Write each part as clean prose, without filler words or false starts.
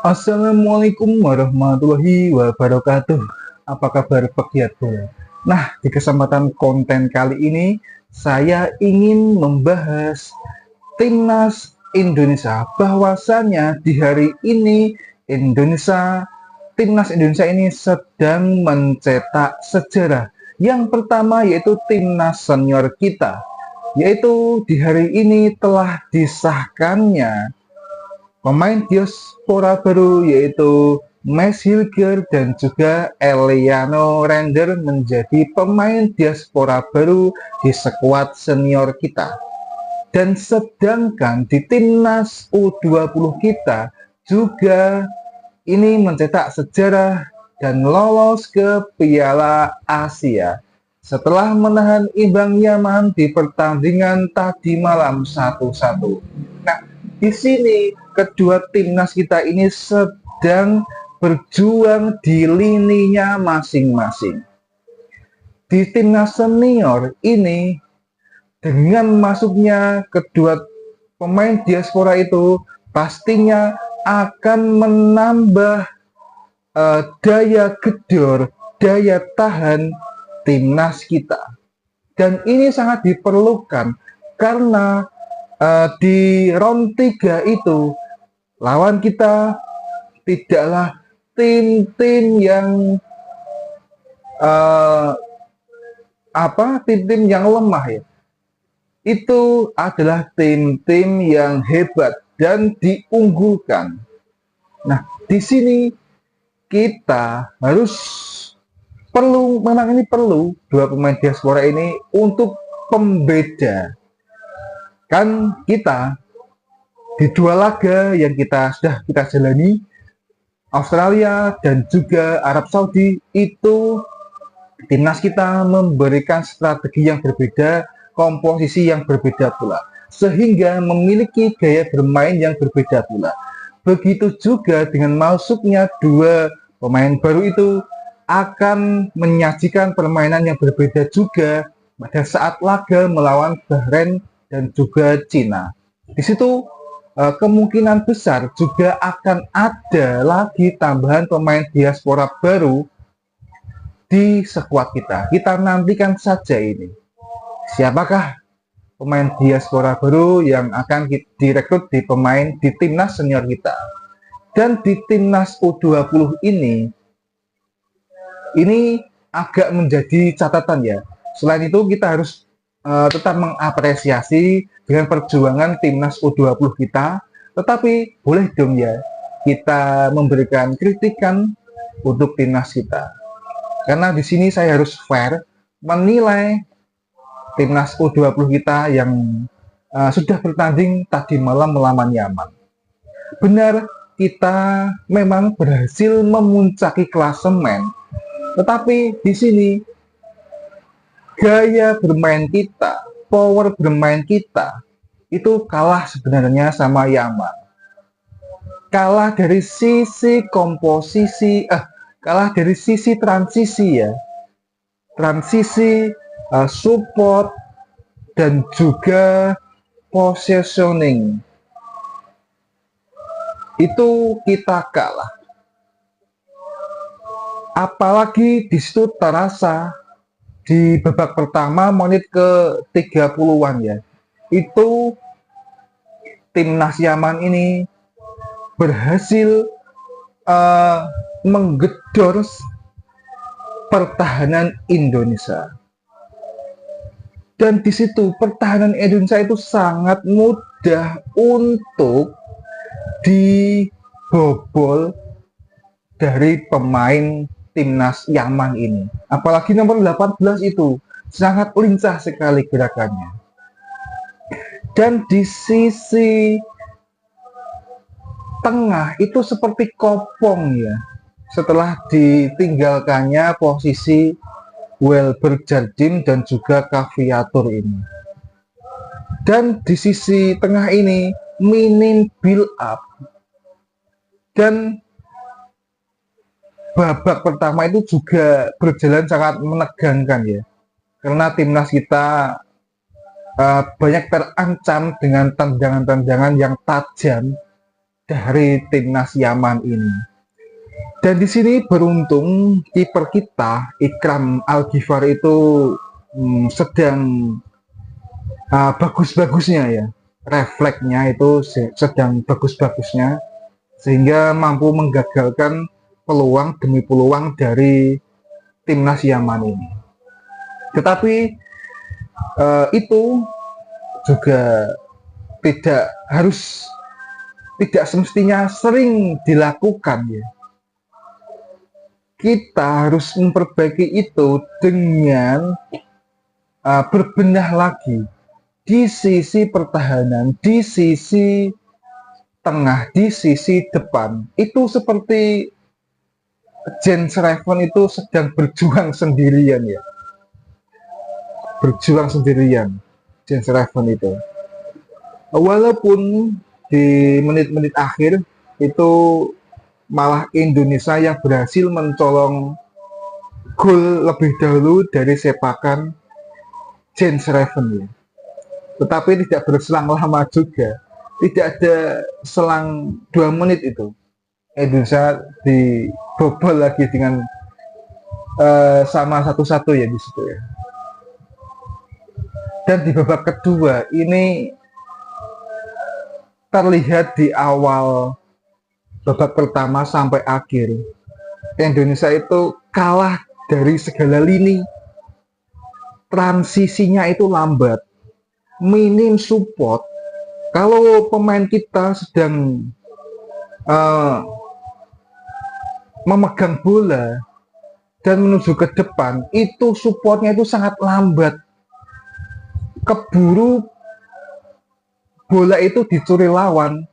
Assalamualaikum warahmatullahi wabarakatuh. Apa kabar pegiat bola? Nah, di kesempatan konten kali ini saya ingin membahas timnas Indonesia. Bahwasannya di hari ini timnas Indonesia ini sedang mencetak sejarah. Yang pertama yaitu timnas senior kita, yaitu di hari ini telah disahkannya pemain diaspora baru yaitu Max Hilger dan juga Eliano Render menjadi pemain diaspora baru di skuad senior kita. Dan sedangkan di timnas U20 kita juga ini mencetak sejarah dan lolos ke Piala Asia setelah menahan imbang Yaman di pertandingan tadi malam 1-1. Nah, di sini kedua timnas kita ini sedang berjuang di lininya masing-masing. Di timnas senior ini, dengan masuknya kedua pemain diaspora itu, pastinya akan menambah daya gedor, daya tahan timnas kita. Dan ini sangat diperlukan karena di round 3 itu lawan kita tidaklah tim-tim yang tim-tim yang lemah ya. Itu adalah tim-tim yang hebat dan diunggulkan. Nah, di sini kita memang ini perlu dua pemain diaspora ini untuk pembeda. Kan kita di dua laga yang sudah kita jalani, Australia dan juga Arab Saudi, itu timnas kita memberikan strategi yang berbeda, komposisi yang berbeda pula, sehingga memiliki gaya bermain yang berbeda pula. Begitu juga dengan masuknya dua pemain baru itu akan menyajikan permainan yang berbeda juga pada saat laga melawan Bahrain dan juga Cina. Di situ kemungkinan besar juga akan ada lagi tambahan pemain diaspora baru di skuad kita. Kita nantikan saja ini. Siapakah pemain diaspora baru yang akan direkrut di timnas senior kita. Dan di timnas U20 ini agak menjadi catatan ya. Selain itu kita harus tetap mengapresiasi dengan perjuangan timnas U20 kita, tetapi boleh dong ya kita memberikan kritikan untuk timnas kita. Karena di sini saya harus fair menilai timnas U20 kita yang sudah bertanding tadi malam melawan Yaman. Benar, kita memang berhasil memuncaki klasemen, tetapi di sini gaya bermain kita, power bermain kita itu kalah sebenarnya sama Yaman. Kalah dari sisi komposisi, kalah dari sisi transisi ya. Transisi, support, dan juga positioning. Itu kita kalah. Apalagi di situ terasa di babak pertama menit ke 30-an ya. Itu timnas Yaman ini berhasil menggedor pertahanan Indonesia. Dan di situ pertahanan Indonesia itu sangat mudah untuk dibobol dari pemain timnas Yaman ini. Apalagi nomor 18 itu sangat lincah sekali gerakannya. Dan di sisi tengah itu seperti kopong ya. Setelah ditinggalkannya posisi Welber Jardim dan juga Caviatur ini. Dan di sisi tengah ini minim build up. Dan babak pertama itu juga berjalan sangat menegangkan ya. Karena timnas kita banyak terancam dengan tendangan-tendangan yang tajam dari timnas Yaman ini. Dan di sini beruntung kiper kita Ikram Al-Ghifari itu sedang bagus-bagusnya ya, refleksnya itu sedang bagus-bagusnya, sehingga mampu menggagalkan peluang demi peluang dari timnas Yaman ini. Tetapi itu juga tidak semestinya sering dilakukan ya. Kita harus memperbaiki itu dengan berbenah lagi di sisi pertahanan, di sisi tengah, di sisi depan. Itu seperti Jens Raven itu sedang berjuang sendirian ya. Berjuang sendirian Jens Raven itu. Walaupun di menit-menit akhir itu malah Indonesia yang berhasil mencolong gol lebih dahulu dari sepakan Jens Raven ya. Tetapi tidak berselang lama juga, tidak ada selang 2 menit itu Indonesia dibobol lagi dengan sama 1-1 ya di situ ya. Dan di babak kedua ini terlihat di awal babak pertama sampai akhir Indonesia itu kalah dari segala lini. Transisinya itu lambat, minim support. Kalau pemain kita sedang memegang bola dan menuju ke depan, itu supportnya itu sangat lambat. Keburu bola itu dicuri lawan,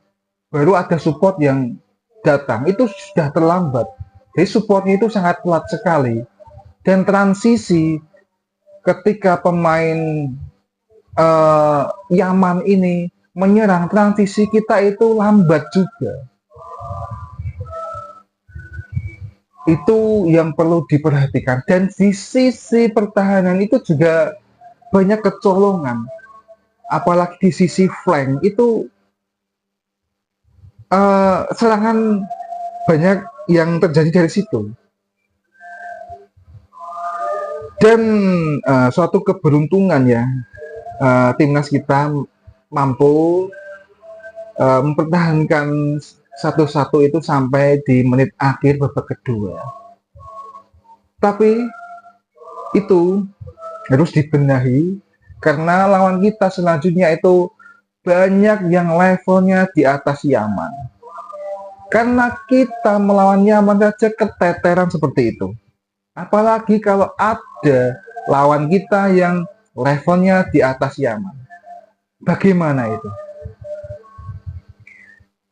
baru ada support yang datang. Itu sudah terlambat. Jadi supportnya itu sangat telat sekali. Dan transisi ketika pemain Yaman ini menyerang, transisi kita itu lambat juga. Itu yang perlu diperhatikan. Dan di sisi pertahanan itu juga banyak kecolongan. Apalagi di sisi flank itu serangan banyak yang terjadi dari situ. Dan suatu keberuntungan ya, timnas kita mampu mempertahankan 1-1 itu sampai di menit akhir babak kedua. Tapi itu harus dibenahi karena lawan kita selanjutnya itu banyak yang levelnya di atas Yaman. Karena kita melawan Yaman saja keteteran seperti itu. Apalagi kalau ada lawan kita yang levelnya di atas Yaman. Bagaimana itu?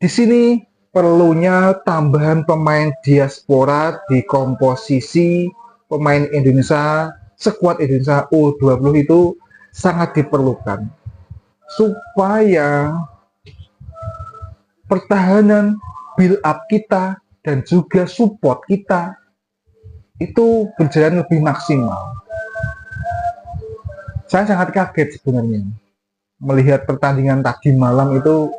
Di sini perlunya tambahan pemain diaspora di komposisi pemain Indonesia, skuad Indonesia U20 itu sangat diperlukan. Supaya pertahanan, build up kita, dan juga support kita itu berjalan lebih maksimal. Saya sangat kaget sebenarnya melihat pertandingan tadi malam itu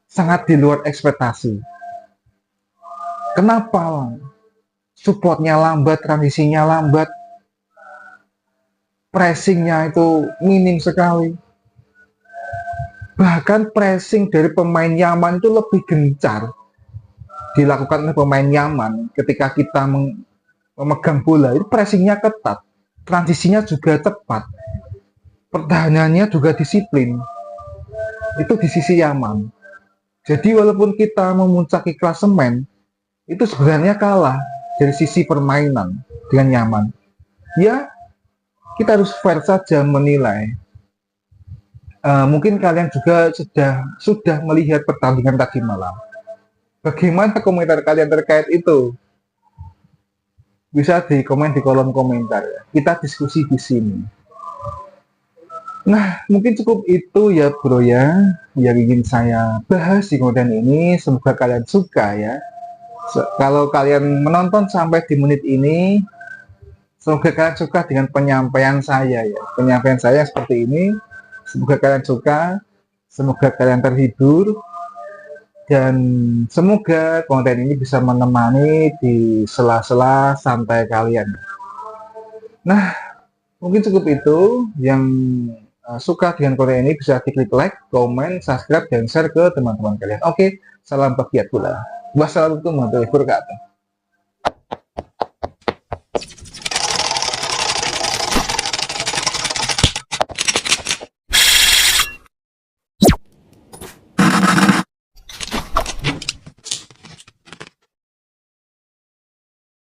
sangat di luar ekspektasi. Kenapa? Supportnya lambat, transisinya lambat, pressingnya itu minim sekali. Bahkan pressing dari pemain Yaman itu lebih gencar dilakukan oleh pemain Yaman ketika kita memegang bola. Itu pressingnya ketat, transisinya juga tepat, pertahanannya juga disiplin. Itu di sisi Yaman. Jadi walaupun kita memuncaki klasemen, itu sebenarnya kalah dari sisi permainan dengan Yaman. Ya, kita harus fair saja menilai. Mungkin kalian juga sudah melihat pertandingan tadi malam. Bagaimana komentar kalian terkait itu? Bisa di komen di kolom komentar ya. Kita diskusi di sini. Nah, mungkin cukup itu ya bro ya, yang ingin saya bahas di konten ini. Semoga kalian suka ya. Kalau kalian menonton sampai di menit ini, semoga kalian suka dengan penyampaian saya ya. Penyampaian saya seperti ini. Semoga kalian suka, semoga kalian terhibur. dan semoga konten ini bisa menemani di sela-sela santai kalian. Nah, mungkin cukup itu. Yang suka dengan konten ini bisa diklik like, komen, subscribe, dan share ke teman-teman kalian. Oke, salam bahagia pula. Wassalamualaikum warahmatullahi wabarakatuh.